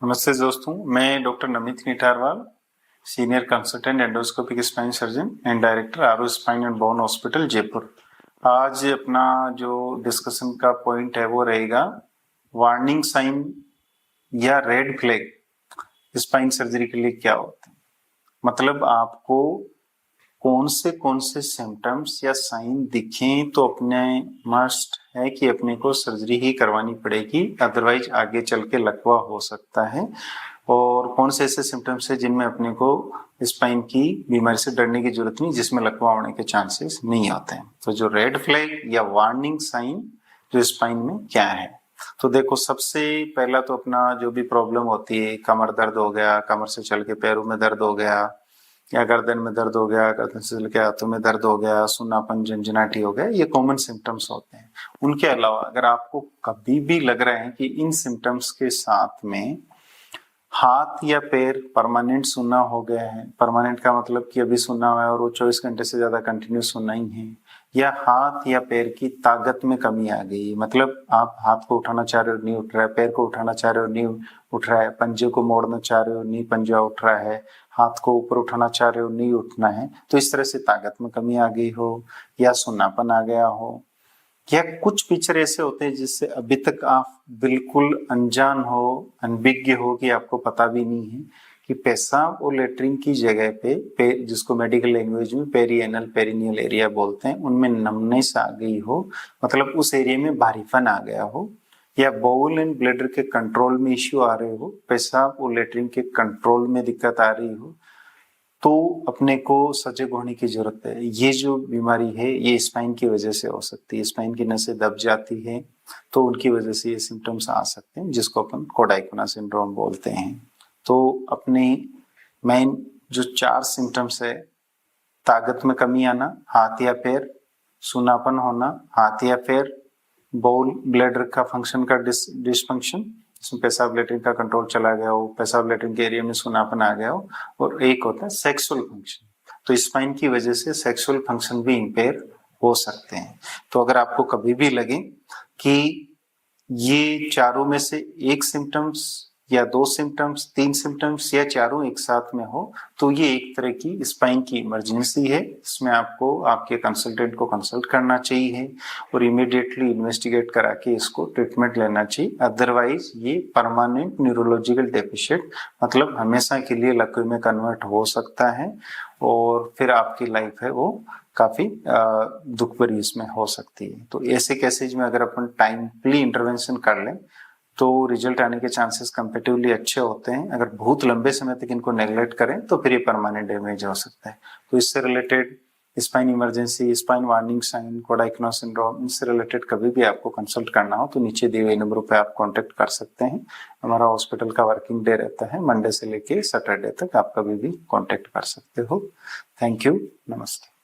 नमस्ते दोस्तों, मैं doctor Namit Nitarwal, senior consultant endoscopic spine surgeon and director Aaro spine and bone hospital Jaipur. आज अपना जो डिस्कशन का पॉइंट है वो रहेगा वार्निंग साइन या रेड फ्लैग स्पाइन सर्जरी के लिए क्या होते हैं। मतलब आपको कौन से सिम्टम्स या साइन दिखें तो अपने मस्ट है कि अपने को सर्जरी ही करवानी पड़ेगी, अदरवाइज आगे चल के लकवा हो सकता है। और कौन से ऐसे सिम्टम्स है जिनमें अपने को स्पाइन की बीमारी से डरने की जरूरत नहीं, जिसमें लकवा होने के चांसेस नहीं होते हैं। तो जो रेड फ्लैग या वार्निंग साइन जो स्पाइन में क्या है, तो देखो सबसे पहला तो अपना जो भी प्रॉब्लम होती है, कमर दर्द हो गया, कमर से चल के पैरों में दर्द हो गया, या गर्दन में दर्द हो गया, गर्दन से चल के हाथों में दर्द हो गया, सुन्नापन, झंझनाहट हो गया, ये कॉमन सिम्टम्स होते हैं। उनके अलावा अगर आपको कभी भी लग रहा है कि इन सिम्टम्स के साथ में हाथ या पैर परमानेंट सुन्ना हो गया है, परमानेंट का मतलब कि अभी सुन्ना हुआ है और वो 24 घंटे से ज्यादा कंटिन्यू सुनना ही है, या हाथ या पैर की ताकत में कमी आ गई, मतलब आप हाथ को उठाना चाह रहे हो नहीं उठ रहा है, पैर को उठाना चाह रहे हो नहीं उठ रहा है, पंजे को मोड़ना चाह रहे हो नहीं पंजा उठ रहा है, हाथ को ऊपर उठाना चाह रहे हो नहीं उठना है, तो इस तरह से ताकत में कमी आ गई हो, या सुन्नापन आ गया हो, या कुछ पिक्चर ऐसे होते हैं जिससे अभी तक आप बिल्कुल अनजान हो, अनभिज्ञ हो, कि आपको पता भी नहीं है कि पेशाब और लेटरिन की जगह पे जिसको मेडिकल लैंग्वेज में पेरिएनल पेरिनियल एरिया बोलते हैं, उनमें नमनेस आ गई हो, मतलब उस एरिया में भारीपन आ गया हो, या बाउल एंड ब्लैडर के कंट्रोल में इश्यू आ रहे हो, पेशाब और लेटरिन के कंट्रोल में दिक्कत आ रही हो, तो अपने को सजग होने की जरूरत है। ये जो बीमारी है ये स्पाइन की वजह से हो सकती है, स्पाइन की नसें दब जाती है तो उनकी वजह से ये सिम्टम्स आ सकते हैं, जिसको अपन कोडाइकोना सिंड्रोम बोलते हैं। तो अपने मेन जो 4 सिम्टम्स है, ताकत में कमी आना, हाथ या पैर सुनापन होना, हाथ या पैर बाउल ब्लैडर का फंक्शन का डिसफंक्शन, इसमें पेशाब लेटरिन का कंट्रोल चला गया हो, पेशाब लेटरिन के एरिया में सुनापन आ गया हो, और एक होता है सेक्सुअल फंक्शन। तो स्पाइन की वजह से सेक्सुअल फंक्शन भी इंपेयर हो सकते हैं। तो अगर आपको कभी भी लगे कि ये चारों में से एक सिम्टम्स या 2 सिम्टम्स, 3 सिम्टम्स या चारों एक साथ में हो, तो ये एक तरह की स्पाइन की इमरजेंसी है। इसमें आपको आपके कंसल्टेंट को कंसल्ट करना चाहिए और इमीडिएटली इन्वेस्टिगेट करा के इसको ट्रीटमेंट लेना चाहिए। अदरवाइज ये परमानेंट न्यूरोलॉजिकल डेफिशिएंट, मतलब हमेशा के लिए लकवे में कन्वर्ट हो सकता है और फिर आपकी लाइफ है वो काफी दुख भरी इसमें हो सकती है। तो ऐसे केसेज में अगर अपन टाइमली इंटरवेंशन कर लें तो रिजल्ट आने के चांसेस कंपेटिवली अच्छे होते हैं। अगर बहुत लंबे समय तक इनको नेग्लेक्ट करें तो फिर ये परमानेंट डैमेज हो सकता है। तो इससे related spine emergency, spine warning sign, cauda equina syndrome, इनसे रिलेटेड कभी भी आपको कंसल्ट करना हो तो नीचे दिए हुए नंबरों पे आप कांटेक्ट कर सकते हैं। हमारा हॉस्पिटल का वर्किंग डे रहता है मंडे से लेके सैटरडे तक, आप कभी भी कांटेक्ट कर सकते हो। थैंक यू, नमस्ते।